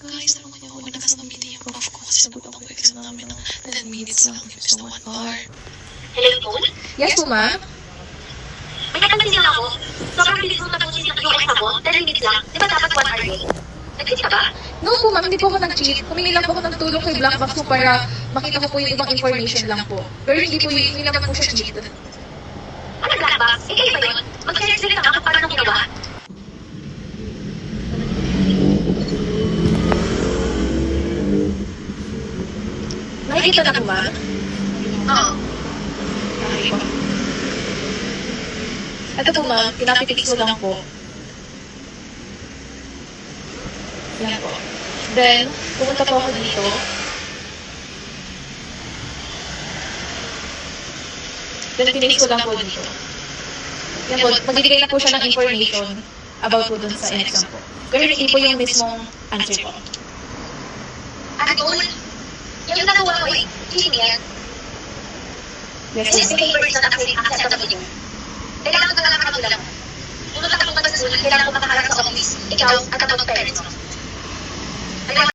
Guys, alam ko niyo, huwag nakasabiti yung prof ko kasi sagutan ko exam namin ng 10 minutes lang imbes na 1 hour. Hello, Tol? Yes po, ma'am. May natansin lang ako. Sobrang bilis mo tapusin yung exam mo. 10 minutes lang. Di ba dapat 1 hour yun? Nag-cheat ka ba? No po, ma'am. Hindi po ako nag-cheat. Humingi lang po ako ng tulong kay Black Box po para makita ko po yung ibang information lang po. Pero hindi naman po siya cheat. Ano black box? Eh, kayo ba yun? Mag-share sila ka kung paano nung ginawa. Nakikita na po, ma'am. Oo. Okay po. Ito po, ma'am. Pinapipix ko lang po. Yan po. Then, pumunta po ako dito. Then, pinix ko lang po dito. Yan po. Magbibigay na po siya ng information about po dun sa exam po. Pero hindi po yung mismong answer po. Ano, Tol? Yung nakuha mo eh, cheating yan. Yes, This is po. paper is not acceptable yun. Kailangan ko na lang makatulong. Pumunta ka mong sa sulat, kailangan ko makaharap sa office. Ikaw at katawag parents mo.